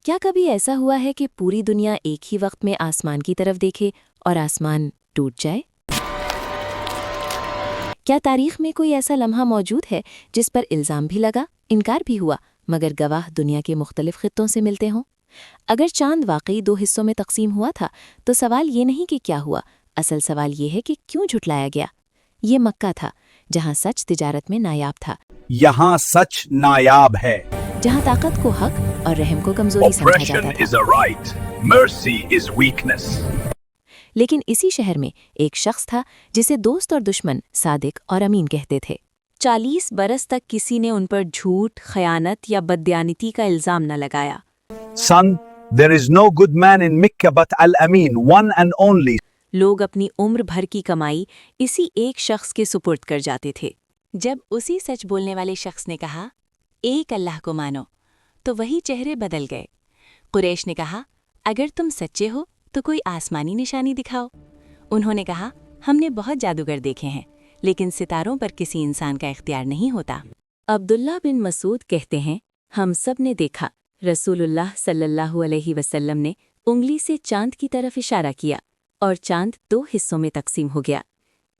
کیا کبھی ایسا ہوا ہے کہ پوری دنیا ایک ہی وقت میں آسمان کی طرف دیکھے اور آسمان ٹوٹ جائے؟ کیا تاریخ میں کوئی ایسا لمحہ موجود ہے جس پر الزام بھی لگا، انکار بھی ہوا، مگر گواہ دنیا کے مختلف خطوں سے ملتے ہوں؟ اگر چاند واقعی 2 حصوں میں تقسیم ہوا تھا تو سوال یہ نہیں کہ کیا ہوا، اصل سوال یہ ہے کہ کیوں جھٹلایا گیا۔ یہ مکہ تھا، جہاں سچ تجارت میں نایاب تھا، یہاں سچ نایاب ہے۔ جہاں طاقت کو حق اور رحم کو کمزوری سمجھا Oppression جاتا is تھا۔ a right. Mercy is weakness. لیکن اسی شہر میں ایک شخص تھا جسے دوست اور دشمن صادق اور امین کہتے تھے۔ 40 برس تک کسی نے ان پر جھوٹ، خیانت یا بددیانتی کا الزام نہ لگایا۔ Son, there is no good man in Mecca but Al-Amin, one and only. لوگ اپنی عمر بھر کی کمائی اسی ایک شخص کے سپرد کر جاتے تھے۔ جب اسی سچ بولنے والے شخص نے کہا، ایک اللہ کو مانو، تو وہی چہرے بدل گئے۔ قریش نے کہا، اگر تم سچے ہو تو کوئی آسمانی نشانی دکھاؤ۔ انہوں نے کہا، ہم نے بہت جادوگر دیکھے ہیں، لیکن ستاروں پر کسی انسان کا اختیار نہیں ہوتا۔ عبداللہ بن مسعود کہتے ہیں، ہم سب نے دیکھا، رسول اللہ صلی اللہ علیہ وسلم نے انگلی سے چاند کی طرف اشارہ کیا اور چاند 2 حصوں میں تقسیم ہو گیا،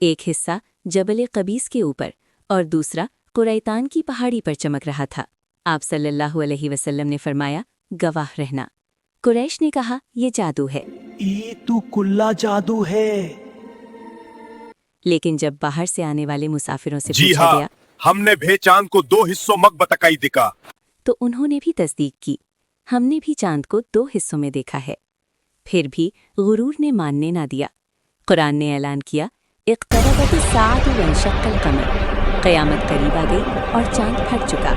ایک حصہ جبل قبیس کے اوپر اور دوسرا قریطان کی پہاڑی پر چمک رہا تھا۔ آپ صلی اللہ علیہ وسلم نے فرمایا، گواہ رہنا۔ قریش نے کہا، یہ جادو ہے۔ یہ تو کلا جادو ہے۔ لیکن جب باہر سے آنے والے مسافروں سے جی پوچھا ہاں، گیا ہم نے بھی چاند کو 2 حصوں مگ بتکائی دکھا۔ تو انہوں نے بھی تصدیق کی، ہم نے بھی چاند کو 2 حصوں میں دیکھا ہے۔ پھر بھی غرور نے ماننے نہ دیا۔ قرآن نے اعلان کیا، اقتربت الساعۃ وانشق القمر، قیامت قریب آ گئی اور چاند پھٹ چکا۔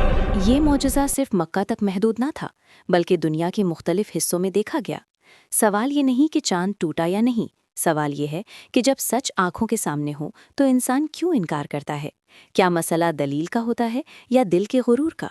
یہ معجزہ صرف مکہ تک محدود نہ تھا، بلکہ دنیا کے مختلف حصوں میں دیکھا گیا۔ سوال یہ نہیں کہ چاند ٹوٹا یا نہیں، سوال یہ ہے کہ جب سچ آنکھوں کے سامنے ہو تو انسان کیوں انکار کرتا ہے؟ کیا مسئلہ دلیل کا ہوتا ہے یا دل کے غرور کا؟